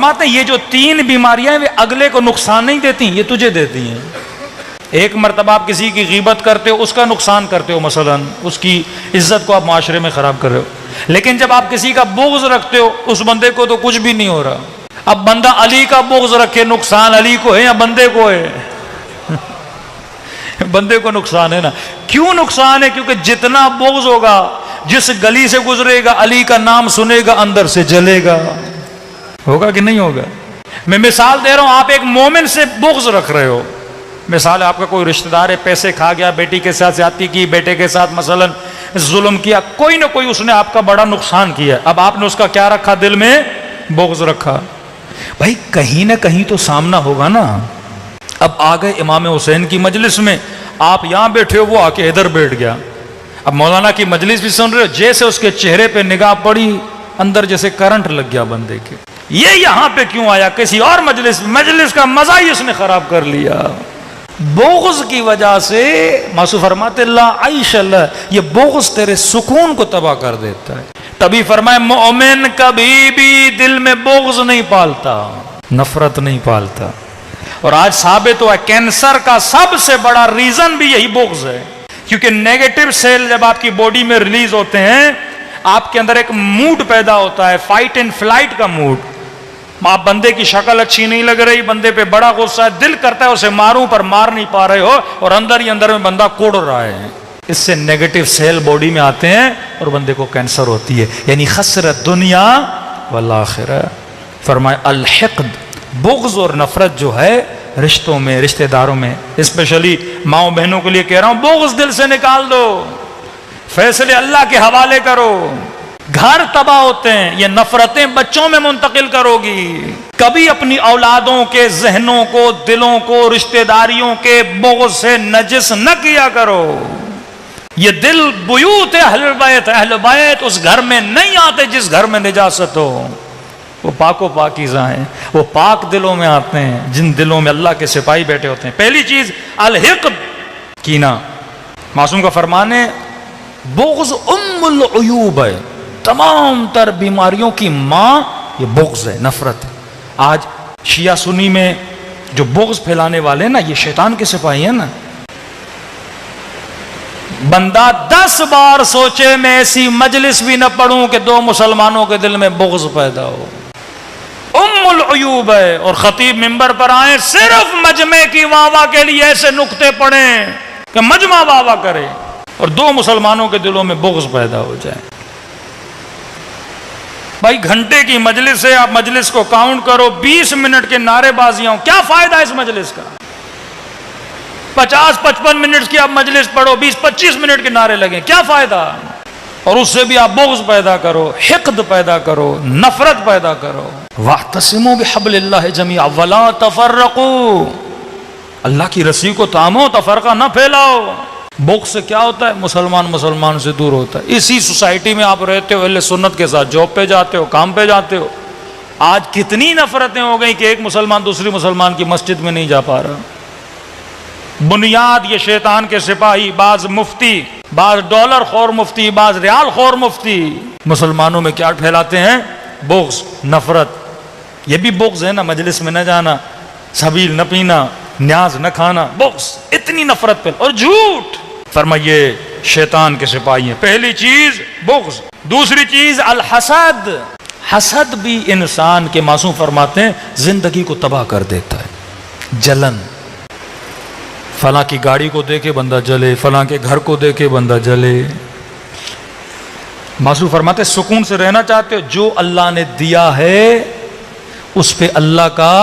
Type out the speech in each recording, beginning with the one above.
माते ये जो 3 बीमारियां वे अगले को नुकसान नहीं देती, ये तुझे देती हैं। एक मरतबा आप किसी की गीबत करते हो, उसका नुकसान करते हो, मसलन उसकी इज्जत को आप माशरे में खराब कर रहे हो। लेकिन जब आप किसी का बुग़्ज़ रखते हो, उस बंदे को तो कुछ भी नहीं हो रहा। अब बंदा अली का बुग़्ज़ रखे, नुकसान अली को है या बंदे को है? बंदे को नुकसान है ना। क्यों नुकसान है? क्योंकि जितना बुग़्ज़ होगा, जिस गली से गुजरेगा अली का नाम सुनेगा, अंदर से जलेगा। होगा कि नहीं होगा? मैं मिसाल दे रहा हूं, आप एक मोमिन से बुग़्ज़ रख रहे हो। मिसाल आपका कोई रिश्तेदार है, पैसे खा गया, बेटी के साथ ज्यादती की, बेटे के साथ मसलन जुल्म किया, कोई ना कोई उसने आपका बड़ा नुकसान किया। अब आपने उसका क्या रखा? दिल में बुग़्ज़ रखा। भाई कहीं ना कहीं तो सामना होगा ना। अब आ गए इमाम हुसैन की मजलिस में, आप यहां बैठे हो, वो आके इधर बैठ गया। अब मौलाना की मजलिस भी सुन रहे हो, जैसे उसके चेहरे पे निगाह पड़ी, अंदर जैसे करंट लग गया बंदे के। ये यहां पे क्यों आया? किसी और मजलिस का मजा ही उसने खराब कर लिया। बुग़्ज़ की वजह से मासू फरमाते ये बुग़्ज़ तेरे सुकून को तबाह कर देता है। तभी फरमाए मोमिन कभी भी दिल में बुग़्ज़ नहीं पालता, नफरत नहीं पालता। और आज साबित हुआ कैंसर का सबसे बड़ा रीजन भी यही बुग़्ज़ है। क्योंकि नेगेटिव सेल जब आपकी बॉडी में रिलीज होते हैं, आपके अंदर एक मूड पैदा होता है, फाइट एंड फ्लाइट का मूड। आप बंदे की शक्ल अच्छी नहीं लग रही, बंदे पे बड़ा गुस्सा है, दिल करता है उसे मारूं पर मार नहीं पा रहे हो, और अंदर ही अंदर में बंदा कोड़ रहा है। इससे नेगेटिव सेल बॉडी में आते हैं और बंदे को कैंसर होती है। यानी खसरत दुनिया वल आखिरह। फरमाए अल हिक़्द, बुग़्ज़ और नफरत जो है रिश्तों में, रिश्तेदारों में, स्पेशली माओ बहनों के लिए कह रहा हूं, बुग़्ज़ दिल से निकाल दो, फैसले अल्लाह के हवाले करो। घर तबाह होते हैं, ये नफरतें बच्चों में मुंतकिल करोगी। कभी अपनी औलादों के जहनों को, दिलों को, रिश्तेदारियों के बुग़्ज़ से नजिस न किया करो। ये दिल बुयूत अहल बैत, उस घर में नहीं आते जिस घर में निजासत हो। वो पाको पाकीज़ा हैं, वो पाक दिलों में आते हैं जिन दिलों में अल्लाह के सिपाही बैठे होते हैं। पहली चीज अल हिक़्द, कीना। मासूम का फरमान है बुग़्ज़ उम्मुल उयूब है, तमाम तर बीमारियों की माँ ये बुग़्ज़ है, नफरत है। आज शिया सुन्नी में जो बुग़्ज़ फैलाने वाले हैं ना, ये शैतान के सिपाही है ना। बंदा 10 बार सोचे मैं ऐसी मजलिस भी न पढ़ूं कि 2 मुसलमानों के दिल में बुग़्ज़ पैदा हो। उम्मुल उयूब है। और खतीब मिंबर पर आए, सिर्फ मजमे की वाहवा के लिए ऐसे नुक्ते पढ़ें कि मजमा वाहवा करे और 2 मुसलमानों के दिलों में बुग़्ज़ पैदा हो जाए। भाई घंटे की मजलिस है, आप मजलिस को काउंट करो, 20 मिनट के नारेबाजियां, क्या फायदा है इस मजलिस का? 50-55 मिनट की आप मजलिस पढ़ो, 20-25 मिनट के नारे लगे, क्या फायदा? और उससे भी आप बुग़्ज़ पैदा करो, हिक़्द पैदा करो, नफरत पैदा करो। वातसिमू बिहब्लिल्लाहि जमीअ वला तफर्रकू, अल्लाह की रस्सी को थामो, तफरका न फैलाओ। बुग़्ज़ से क्या होता है? मुसलमान से दूर होता है। इसी सोसाइटी में आप रहते हो, अहले सुन्नत के साथ जॉब पे जाते हो, काम पे जाते हो। आज कितनी नफरतें हो गई कि एक मुसलमान दूसरी मुसलमान की मस्जिद में नहीं जा पा रहा। बुनियाद ये शैतान के सिपाही, बाज मुफ्ती, बाज डॉलर खौर मुफ्ती, बाज रियाल खौर मुफ्ती, मुसलमानों में क्या फैलाते हैं? बुग़्ज़, नफरत। ये भी बुग़्ज़ है ना, मजलिस में न जाना, सबील न पीना, न्याज न खाना, बुग़्ज़। इतनी नफरत पे और झूठ। फरमाइए शैतान के सिपाही हैं। पहली चीज बुग़्ज़, दूसरी चीज अल हसद। हसद भी इंसान के, मासूम फरमाते हैं, जिंदगी को तबाह कर देता है। जलन, फलां की गाड़ी को देखे बंदा जले, फलां के घर को देखे बंदा जले। मासूम फरमाते सुकून से रहना चाहते हो, जो अल्लाह ने दिया है उस पे अल्लाह का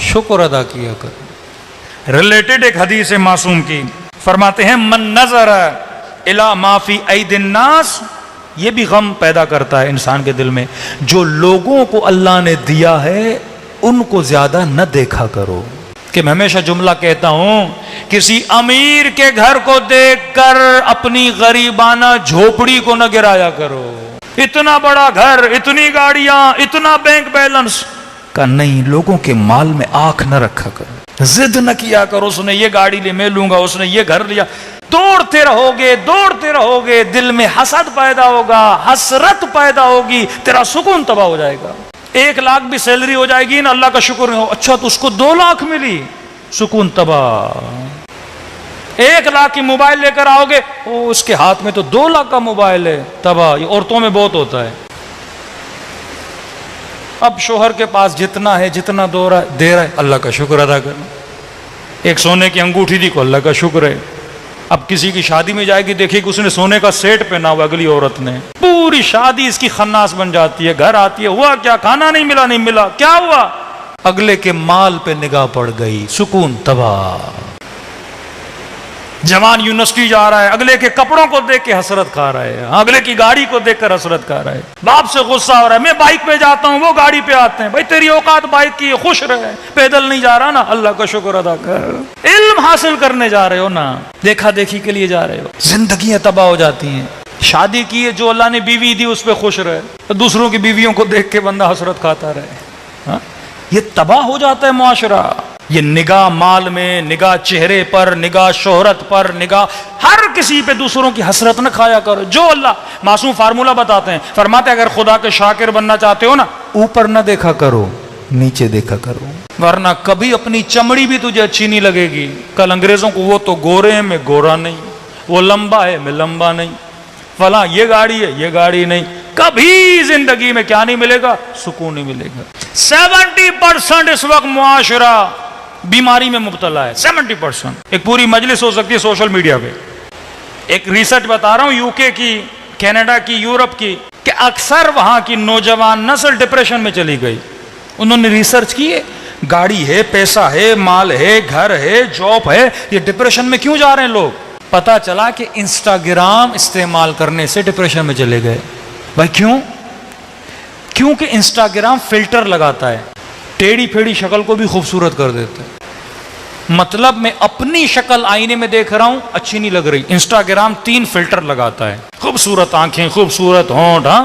शुक्र अदा किया करो। रिलेटेड एक हदीस है मासूम की, फरमाते हैं मन नजर इला माफी ऐदिन नास, ये भी गम पैदा करता है इंसान के दिल में। जो लोगों को अल्लाह ने दिया है उनको ज्यादा न देखा करो। कि मैं हमेशा जुमला कहता हूं, किसी अमीर के घर को देखकर अपनी गरीबाना झोपड़ी को न गिराया करो। इतना बड़ा घर, इतनी गाड़ियां, इतना बैंक बैलेंस का नहीं, लोगों के माल में आंख न रखा करो। जिद न किया करो, उसने ये गाड़ी ली मैं लूंगा, उसने ये घर लिया। दौड़ते रहोगे, दिल में हसद पैदा होगा, हसरत पैदा होगी, तेरा सुकून तबाह हो जाएगा। 1 लाख भी सैलरी हो जाएगी ना, अल्लाह का शुक्र हो, अच्छा तो उसको 2 लाख मिली, सुकून तबाह। 1 लाख की मोबाइल लेकर आओगे, ओ उसके हाथ में तो 2 लाख का मोबाइल है, तबाह। ये औरतों में बहुत होता है। अब शोहर के पास जितना है, जितना दे रहा है, अल्लाह का शुक्र अदा करो। एक सोने की अंगूठी दी को, अल्लाह का शुक्र है। अब किसी की शादी में जाएगी, देखिएगी उसने सोने का सेट पहना हुआ, अगली औरत ने, पूरी शादी इसकी खन्नास बन जाती है। घर आती है, हुआ क्या, खाना नहीं मिला, नहीं मिला, क्या हुआ, अगले के माल पे निगाह पड़ गई, सुकून तबाह। जवान यूनिवर्सिटी जा रहा है, अगले के कपड़ों को देख के हसरत खा रहा है, अगले की गाड़ी को देखकर हसरत खा रहा है। बाप से गुस्सा हो रहा है, मैं बाइक पे जाता हूं, वो गाड़ी पे आते हैं। भाई तेरी औकात बाइक की है, खुश रहे, पैदल नहीं जा रहा ना, अल्लाह का शुक्र अदा कर। इल्म हासिल करने जा रहे हो ना, देखा देखी के लिए जा रहे हो, जिंदगियां तबाह हो जाती हैं। शादी की है, जो अल्लाह ने बीवी दी उस पर खुश रहे, तो दूसरों की बीवियों को देख के बंदा हसरत खाता रहे। हाँ? ये तबाह हो जाता है मुआशरा। ये निगाह माल में, निगाह चेहरे पर, निगाह शोहरत पर, निगाह हर किसी पे दूसरों की हसरत न खाया करो। जो अल्लाह मासूम फार्मूला बताते हैं, फरमाते हैं अगर खुदा के शाकिर बनना चाहते हो ना, ऊपर न देखा करो, नीचे देखा करो, वरना कभी अपनी चमड़ी भी तुझे अच्छी नहीं लगेगी। कल अंग्रेजों को, वो तो गोरे हैं, मैं गोरा नहीं, वो लंबा है, मैं लंबा नहीं, फला ये गाड़ी है, ये गाड़ी नहीं। कभी जिंदगी में क्या नहीं मिलेगा, सुकून नहीं मिलेगा। 70% इस वक्त मुआशरा बीमारी में मुब्तला है, 70%। एक पूरी मजलिस हो सकती है सोशल मीडिया पे। एक रिसर्च बता रहा हूं, यूके की, कनाडा की, यूरोप की, कि अक्सर वहां की नौजवान नस्ल डिप्रेशन में चली गई। उन्होंने रिसर्च की है, गाड़ी है, पैसा है, माल है, घर है, जॉब है, ये डिप्रेशन में क्यों जा रहे हैं लोग? पता चला कि इंस्टाग्राम इस्तेमाल करने से डिप्रेशन में चले गए। भाई क्यों? क्योंकि इंस्टाग्राम फिल्टर लगाता है, टेढ़ी फेढ़ी शक्ल को भी खूबसूरत कर देता है। मतलब मैं अपनी शक्ल आईने में देख रहा हूं, अच्छी नहीं लग रही, इंस्टाग्राम 3 फिल्टर लगाता है, खूबसूरत आंखें, खूबसूरत होंठ। हाँ,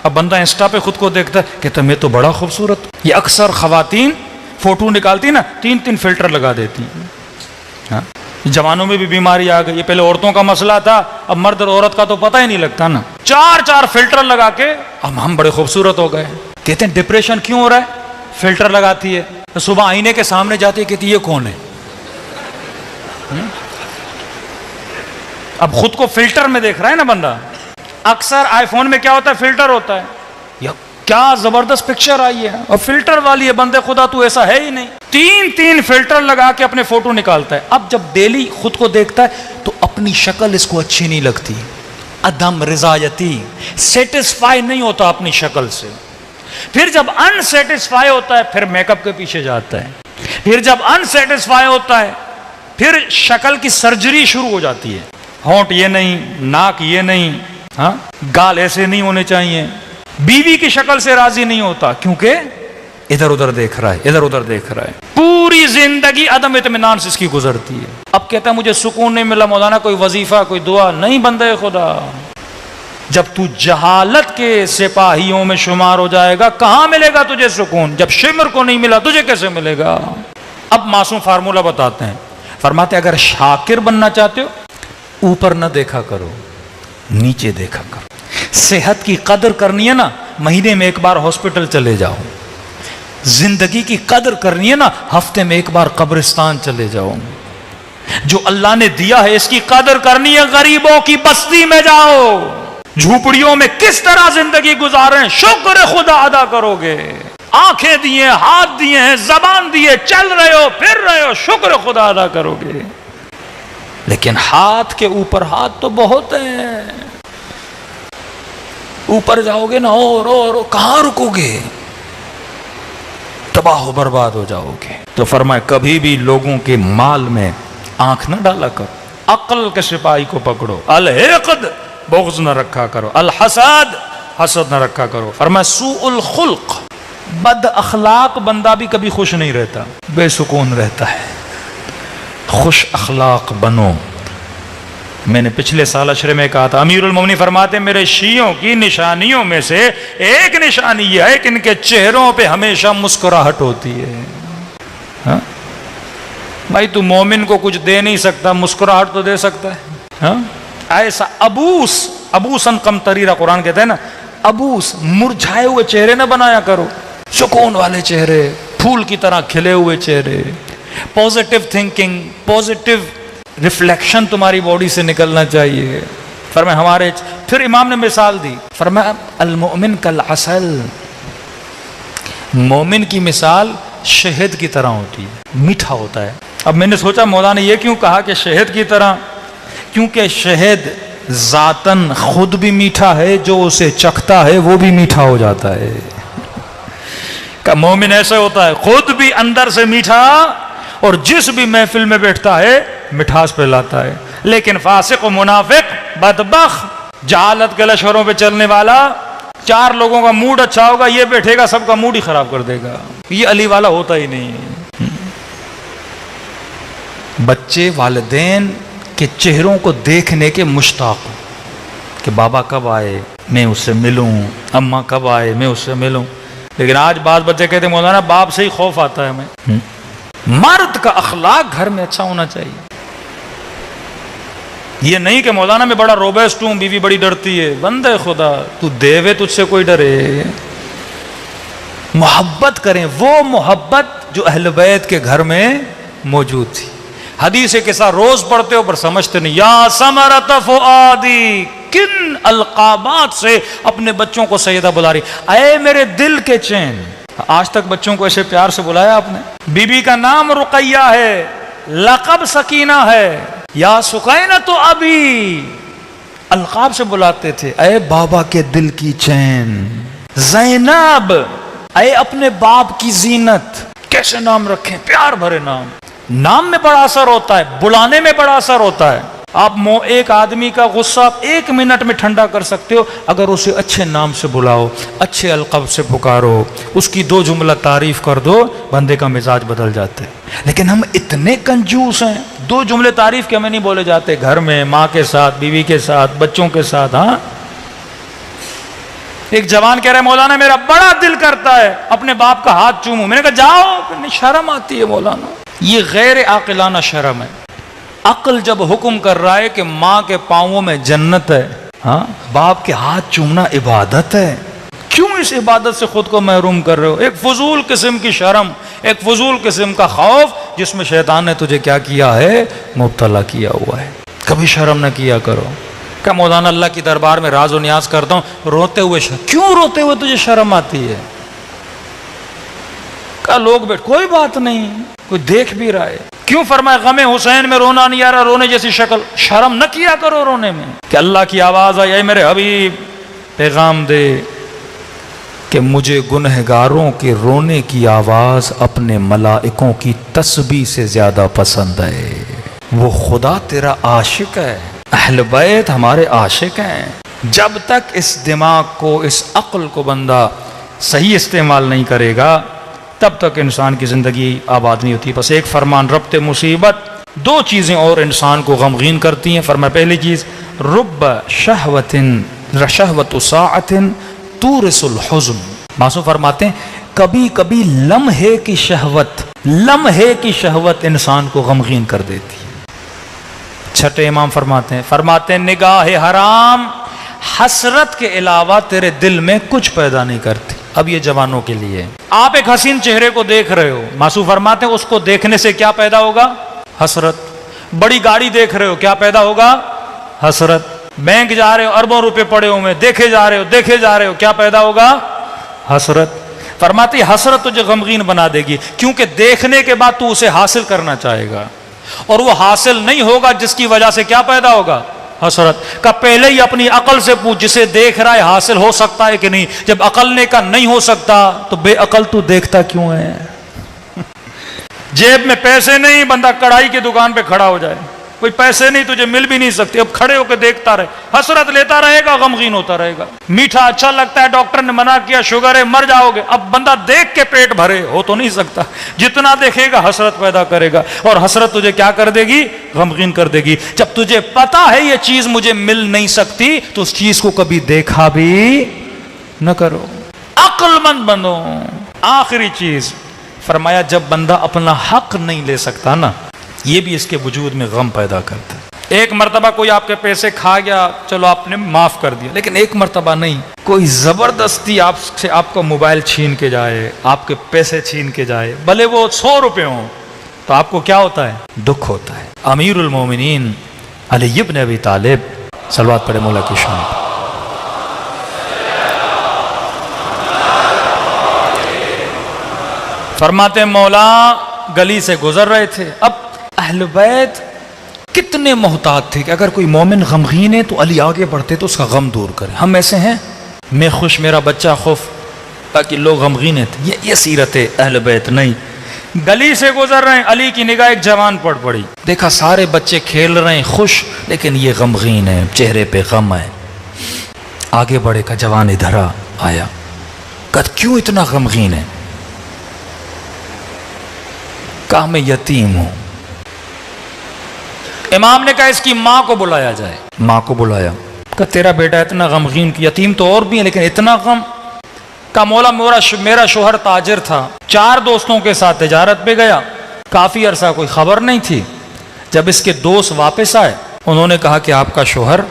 अब बंदा इंस्टा पे खुद को देखता है, कहता मैं तो बड़ा खूबसूरत। ये अक्सर खवातीन फोटो निकालती ना, 3-3 फिल्टर लगा देती। हाँ, जवानों में भी बीमारी आ गई। ये पहले औरतों का मसला था, अब मर्द और औरत का तो पता ही नहीं लगता ना। 4-4 फिल्टर लगा के अब हम बड़े खूबसूरत हो गए। कहते हैं डिप्रेशन क्यों हो रहा है? फिल्टर लगाती है, तो सुबह आईने के सामने जाती है, कहती ये कौन है? अब खुद को फिल्टर में देख रहा है ना बंदा। अक्सर आईफोन में क्या होता है, फिल्टर होता है। या क्या जबरदस्त पिक्चर आई है, और फिल्टर वाली है, बंदे खुदा तू ऐसा है ही नहीं। 3-3 फिल्टर लगा के अपने फोटो निकालता है। अब जब डेली खुद को देखता है तो अपनी शक्ल इसको अच्छी नहीं लगती, अदम रिजायती, सेटिस्फाई नहीं होता अपनी शक्ल से। फिर जब अनसेटिस्फाई होता है, फिर मेकअप के पीछे जाता है। फिर जब अनसेटिस्फाई होता है, फिर शक्ल की सर्जरी शुरू हो जाती है। होंठ ये नहीं, नाक ये नहीं, हाँ, गाल ऐसे नहीं होने चाहिए। बीवी की शक्ल से राजी नहीं होता, क्योंकि इधर उधर देख रहा है, इधर उधर देख रहा है। पूरी जिंदगी अदम इत्मीनान से इसकी गुजरती है। अब कहता है मुझे सुकून नहीं मिला, मौलाना कोई वजीफा, कोई दुआ नहीं। बंदे खुदा, जब तू जहालत के सिपाहियों में शुमार हो जाएगा, कहां मिलेगा तुझे सुकून? जब शिमर को नहीं मिला, तुझे कैसे मिलेगा? अब मासूम फार्मूला बताते हैं, फरमाते अगर शाकिर बनना चाहते हो, ऊपर न देखा करो, नीचे देखा करो। सेहत की कदर करनी है ना, महीने में 1 बार हॉस्पिटल चले जाओ। जिंदगी की कदर करनी है ना, हफ्ते में 1 बार कब्रिस्तान चले जाओ। जो अल्लाह ने दिया है इसकी कदर करनी है, गरीबों की बस्ती में जाओ। झूपड़ियों में किस तरह जिंदगी गुजारें, शुक्र खुदा अदा करोगे। आंखें दिए, हाथ दिए हैं, जबान दिए, चल रहे हो, फिर रहे हो, शुक्र खुदा अदा करोगे। लेकिन हाथ के ऊपर हाथ तो बहुत है, ऊपर जाओगे ना और कहां रुकोगे? तबाह बर्बाद हो जाओगे। तो फरमाए कभी भी लोगों के माल में आंख न डाला करो। अक्ल के सिपाही को पकड़ो। अल हिक़द, बुग़्ज़ न रखा करो। अल हसद, हसद न रखा करो। फरमाए सूउल खुल्क, बद अखलाक बंदा भी कभी खुश नहीं रहता, बेसुकून रहता है। खुश अखलाक बनो। मैंने पिछले साल अशरे में कहा था, अमीरुल मोमिनीन फरमाते मेरे शियों की निशानियों में से एक निशानी यह है कि इनके चेहरों पे हमेशा मुस्कुराहट होती है। हा? भाई तू मोमिन को कुछ दे नहीं सकता, मुस्कुराहट तो दे सकता है। हा? ऐसा अबूसन कम तरीरा, कुरान कहता है ना, अबूस, मुरझाए हुए चेहरे ना बनाया करो। सुकून वाले चेहरे, फूल की तरह खिले हुए चेहरे, पॉजिटिव थिंकिंग, पॉजिटिव रिफ्लेक्शन तुम्हारी बॉडी से निकलना चाहिए। फरमाया हमारे, फिर इमाम ने मिसाल दी, फरमाया अल मोमिन कल असल, मोमिन की मिसाल शहद की तरह होती है, मीठा होता है। अब मैंने सोचा मौलाना ने ये क्यों कहा कि शहद की तरह, क्योंकि शहद जातन खुद भी मीठा है, जो उसे चखता है वो भी मीठा हो जाता है। का मोमिन ऐसे होता है, खुद भी अंदर से मीठा और जिस भी महफिल में बैठता है मिठास पे लाता है। लेकिन फासिक और मुनाफिक, बदबख्त, जहालत के लश्करों पे चलने वाला, चार लोगों का मूड अच्छा होगा, ये बैठेगा सबका मूड ही खराब कर देगा। ये अली वाला होता ही नहीं है। बच्चे वालिदैन के चेहरों को देखने के मुश्ताक कि बाबा कब आए मैं उससे मिलूं, अम्मा कब आए मैं उससे मिलूं। लेकिन आज बात बच्चे कहते मौलाना बाप से ही खौफ आता है हमें। मर्द का अखलाक घर में अच्छा होना चाहिए। ये नहीं कि मौलाना मैं बड़ा रोबेस्ट हूं, बीवी बड़ी डरती है। बंदे खुदा, तू देवे तुझसे कोई डरे। मोहब्बत करें, वो मोहब्बत जो अहले बैत के घर में मौजूद थी। हदीस के साथ रोज पढ़ते हो पर समझते नहीं। या समरत फुआदी, किन अलकाबात से अपने बच्चों को सैयदा बुला रही, अये मेरे दिल के चैन। आज तक बच्चों को ऐसे प्यार से बुलाया आपने? बीबी का नाम रुकैया है, लक़ब सकीना है। या सुकैना तो अभी अलकाब से बुलाते थे, अये बाबा के दिल की चैन। ज़ैनब, अये अपने बाप की जीनत। कैसे नाम रखें, प्यार भरे नाम। नाम में बड़ा असर होता है, बुलाने में बड़ा असर होता है। आप एक आदमी का गुस्सा 1 मिनट में ठंडा कर सकते हो अगर उसे अच्छे नाम से बुलाओ, अच्छे अलक़ब से पुकारो, उसकी 2 जुमला तारीफ कर दो, बंदे का मिजाज बदल जाता है। लेकिन हम इतने कंजूस हैं, 2 जुमले तारीफ के हमें नहीं बोले जाते। घर में माँ के साथ, बीवी के साथ, बच्चों के साथ। हाँ, एक जवान कह रहा है मौलाना मेरा बड़ा दिल करता है अपने बाप का हाथ चूमूं। मैंने कहा जाओ, शर्म आती है मौलाना। ये गैर आकिलाना शर्म है। अक्ल जब हुक्म कर रहा है कि माँ के पाँवों में जन्नत है, हाँ, बाप के हाथ चूमना इबादत है, क्यों इस इबादत से खुद को महरूम कर रहे हो? एक फजूल किस्म की शर्म, एक फजूल किस्म का खौफ जिसमें शैतान ने तुझे क्या किया है, मुब्तला किया हुआ है। कभी शर्म न किया करो। क्या मौलाना अल्लाह की दरबार में राज और न्याज करता हूँ, रोते हुए क्यों रोते हुए तुझे शर्म आती है? क्या लोग बैठ, कोई बात नहीं, कोई देख भी रहा है। क्यों फरमाया गमे हुसैन में रोना नहीं आ रहा, रोने जैसी शक्ल? शर्म न किया करो रोने में। कि अल्लाह की आवाज आई, मेरे हबीब पैगाम दे कि मुझे गुनहगारों के रोने की आवाज अपने मलाइकों की तस्बीह से ज्यादा पसंद है। वो खुदा तेरा आशिक है, अहले बैत हमारे आशिक हैं। जब तक इस दिमाग को, इस अक्ल को बंदा सही इस्तेमाल नहीं करेगा तब तक इंसान की ज़िंदगी आबाद नहीं होती। बस एक फरमान रब्ते मुसीबत, 2 चीज़ें और इंसान को गमगीन करती हैं। फरमा पहली चीज़ रुब्ब शहवतिन शहवतु साअतिन तुरसुल हुज़्न। मासूम फरमाते हैं कभी कभी लम्हे की शहवत इंसान को गमगीन कर देती है। छठे इमाम फरमाते हैं निगाह हराम हसरत के अलावा तेरे दिल में कुछ पैदा नहीं करती। अब ये जवानों के लिए, आप एक हसीन चेहरे को देख रहे हो, मासूम फरमाते हैं उसको देखने से क्या पैदा होगा? हसरत। बड़ी गाड़ी देख रहे हो, क्या पैदा होगा? हसरत। बैंक जा रहे हो, अरबों रुपए पड़े हुए, देखे जा रहे हो, क्या पैदा होगा? हसरत। फरमाती हसरत तुझे गमगीन बना देगी, क्योंकि देखने के बाद तू उसे हासिल करना चाहेगा, और वो हासिल नहीं होगा जिसकी वजह से क्या पैदा होगा? हसरत। का पहले ही अपनी अकल से पूछ, जिसे देख रहा है हासिल हो सकता है कि नहीं? जब अकल ने का नहीं हो सकता तो बेअकल तू देखता क्यों है? जेब में पैसे नहीं, बंदा कढ़ाई की दुकान पे खड़ा हो जाए, कोई पैसे नहीं, तुझे मिल भी नहीं सकते, अब खड़े होकर देखता रहे, हसरत लेता रहेगा, गमगीन होता रहेगा। मीठा अच्छा लगता है, डॉक्टर ने मना किया शुगर है, मर जाओगे, अब बंदा देख के पेट भरे हो तो नहीं सकता, जितना देखेगा हसरत पैदा करेगा, और हसरत तुझे क्या कर देगी? गमगीन कर देगी। जब तुझे पता है ये चीज मुझे मिल नहीं सकती तो उस चीज को कभी देखा भी न करो, अक्लमंद बनो। आखिरी चीज फरमाया, जब बंदा अपना हक नहीं ले सकता ना, ये भी इसके वजूद में गम पैदा करता है। एक मर्तबा कोई आपके पैसे खा गया, चलो आपने माफ कर दिया, लेकिन एक मर्तबा नहीं। कोई जबरदस्ती आपसे आपका मोबाइल छीन के जाए, आपके पैसे छीन के जाए, भले वो 100 रुपए हों, तो आपको क्या होता है? दुख होता है। अमीरुल मोमिनीन अली इब्न अबी तालिब, सलवात पढ़े मौला की शान। फरमाते मौला गली से गुजर रहे थे। अब अहले बैत कितने मोहताज थे कि अगर कोई मोमिन गमगीन है तो अली आगे बढ़ते तो उसका गम दूर करे। हम ऐसे हैं, मैं खुश मेरा बच्चा खुश, ताकि लोग गमगीन थे। ये सीरत है अहले बैत नहीं। गली से गुजर रहे हैं, अली की निगाह एक जवान पर पड़ी, देखा सारे बच्चे खेल रहे हैं खुश, लेकिन ये गमगीन है, चेहरे पे गम है। आगे बढ़े का जवान इधर आया, कहा क्यों इतना गमगीन है? कहा मैं यतीम हूं। इमाम ने कहा इसकी मां को बुलाया जाए। मां को बुलाया, कहा तेरा बेटा इतना गमगीन, यतीम तो और भी है लेकिन इतना गम। का मौला मेरा शोहर ताजिर था, 4 दोस्तों के साथ तिजारत पे गया, काफी अरसा कोई खबर नहीं थी। जब इसके दोस्त वापस आए, उन्होंने कहा कि आपका शोहर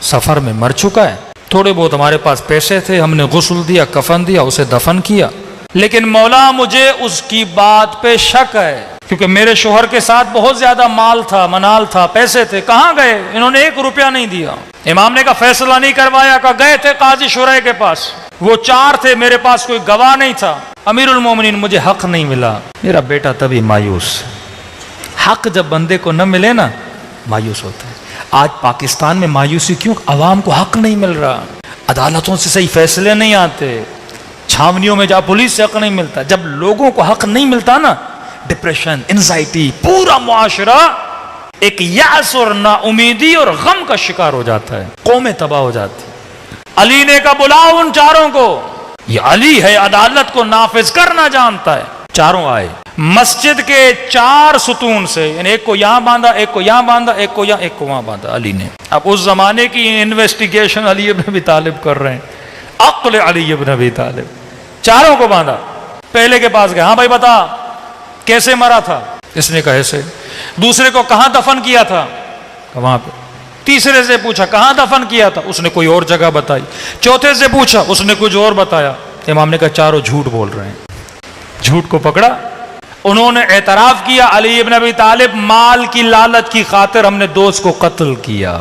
सफर में मर चुका है, थोड़े बहुत हमारे पास पैसे थे, हमने गुस्ल दिया, कफन दिया, उसे दफन किया, लेकिन मौला मुझे उसकी बात पे शक है, क्योंकि मेरे शोहर के साथ बहुत ज्यादा माल था, मनाल था, पैसे थे, कहाँ गए? इन्होंने 1 रुपया नहीं दिया। इमाम ने कहा फैसला नहीं करवाया? कहा गए थे काजी शुरा के पास, वो 4 थे, मेरे पास कोई गवाह नहीं था। अमीरुल मोमिनीन मुझे हक नहीं मिला। मेरा बेटा तभी मायूस। हक जब बंदे को न मिले ना, मायूस होता है। आज पाकिस्तान में मायूसी क्यों? अवाम को हक नहीं मिल रहा, अदालतों से सही फैसले नहीं आते, छावनियों में जा पुलिस से हक नहीं मिलता। जब लोगों को हक नहीं मिलता ना, डिप्रेशन, एंजाइटी, पूरा मुआशरा एक यास और नाउमीदी और गम का शिकार हो जाता है, कौमें तबाह हो जाती। अली ने कहा बुलाओ उन 4 को, ये अली है, अदालत को नाफिज करना जानता है। 4 आए, मस्जिद के 4 सुतून से, यानी एक को यहां बांधा, एक को यहां बांधा, एक को यहां, एक को वहां बांधा अली ने। अब उस जमाने की इन्वेस्टिगेशन अली इब्न अबी तालिब कर रहे हैं, अक्ल अली इब्न अबी तालिब। 4 को बांधा, पहले के पास गया, हाँ भाई बता कैसे मरा था? इसने कहा ऐसे। दूसरे को कहां दफन किया था? वहां पे। तीसरे से पूछा कहां दफन किया था? उसने कोई और जगह बताई। चौथे से पूछा, उसने कुछ और बताया। इमाम ने कहा 4 झूठ बोल रहे हैं। झूठ को पकड़ा, उन्होंने एतराफ किया अली इब्न अबी तालिब माल की लालच की खातिर हमने दोस्त को कत्ल किया।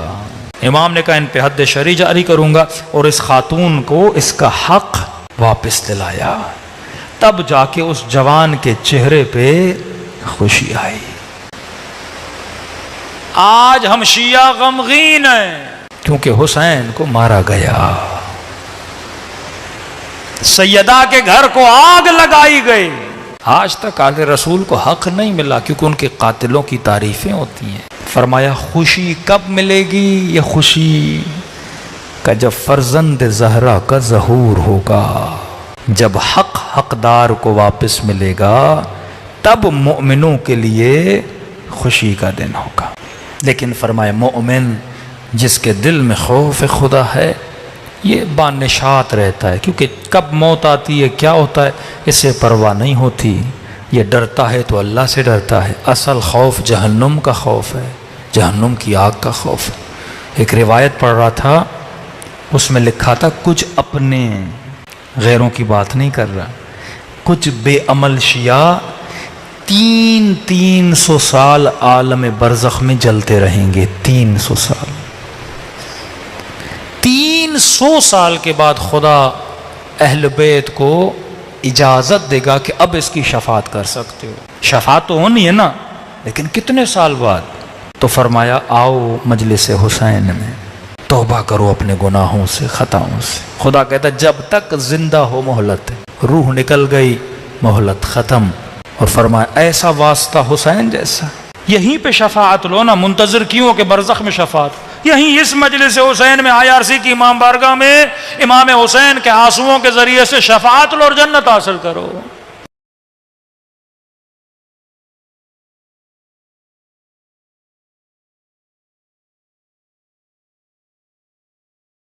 इमाम ने कहा इन पे हद शरी जारी करूंगा, और इस खातून को इसका हक वापस दिलाया। तब जाके उस जवान के चेहरे पे खुशी आई। आज हम शिया गमगीन हैं क्योंकि हुसैन को मारा गया, सैयदा के घर को आग लगाई गई। आज तक आले रसूल को हक नहीं मिला क्योंकि उनके कातिलों की तारीफें होती हैं। फरमाया खुशी कब मिलेगी? ये खुशी का जब फर्जंद जहरा का ज़हूर होगा, जब हक हकदार को वापस मिलेगा, तब मोमिनों के लिए खुशी का दिन होगा। लेकिन फरमाया मोमिन जिसके दिल में खौफ खुदा है, ये बानिशात रहता है, क्योंकि कब मौत आती है, क्या होता है, इससे परवाह नहीं होती। ये डरता है तो अल्लाह से डरता है। असल खौफ जहन्नुम का खौफ है, जहन्नुम की आग का खौफ है। एक रिवायत पढ़ रहा था, उसमें लिखा था कुछ अपने, गैरों की बात नहीं कर रहा, कुछ बेअमल शिया 300 साल आलम बरज़ख में जलते रहेंगे। 300 साल, 300 साल के बाद खुदा अहल बैत को इजाज़त देगा कि अब इसकी शफात कर सकते हो। शफात तो होनी है ना, लेकिन कितने साल बाद? तो फरमाया आओ मजलिस हुसैन में तौबा करो अपने गुनाहों से, खताओं से। खुदा कहता जब तक जिंदा हो मोहलत है, रूह निकल गई मोहलत ख़त्म। और फरमाया ऐसा वास्ता हुसैन जैसा, यहीं पे शफाअत लो ना, मुंतजर क्यों कि बरज़ख में शफाअत, यहीं इस मजलिस हुसैन में, IRC की इमाम बारगाह में इमाम हुसैन के आंसुओं के जरिए से शफाअत लो और जन्नत हासिल करो।